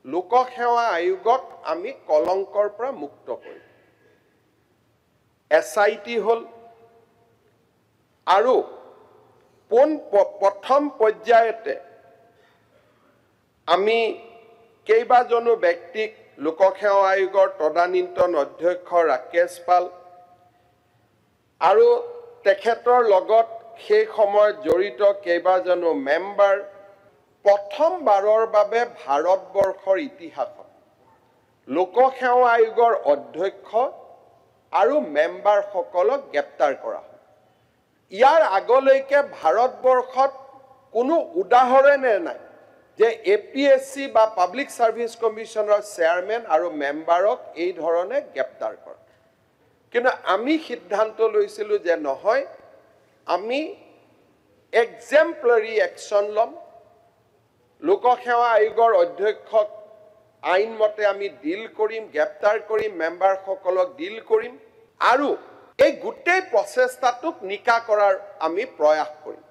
লোকসেৱা আয়োগক আমি কলংকৰ পৰা মুক্ত কৰিম SIT হল আৰু প্ৰথম পৰ্যায়তে আমি কেইবাজনো ব্যক্তিক লোকসেৱা আয়োগৰ তদানীন্তন অধ্যক্ষ ৰাকেশ পাল আৰু তেখেতৰ লগত সেই সময়ত জড়িত কেইবাজনো মেম্বাৰ প্ৰথমবাৰৰ বাবে ভাৰতবৰ্ষৰ ইতিহাসত লোকসেৱা আয়োগৰ অধ্যক্ষ আৰু মেম্বাৰসকলক গ্ৰেপ্তাৰ কৰা হয় ইয়াৰ আগলৈকে ভাৰতবৰ্ষত কোনো উদাহৰণে নাই যে APSC বা পাব্লিক সাৰ্ভিস কমিশনৰ চেয়াৰম্যান আৰু মেম্বাৰক এই ধৰণে গ্ৰেপ্তাৰ কৰে কিন্তু আমি সিদ্ধান্ত লৈছিলো যে নহয় আমি এক্সাম্পলাৰী একচন লম লোকসেৱা আয়োগৰ অধ্যক্ষক আইনমতে আমি ডিল কৰিম গ্ৰেপ্তাৰ কৰিম মেম্বাৰসকলক ডিল কৰিম আৰু এই গোটেই প্ৰচেষ্টাটোক নিকা কৰাৰ আমি প্ৰয়াস কৰিম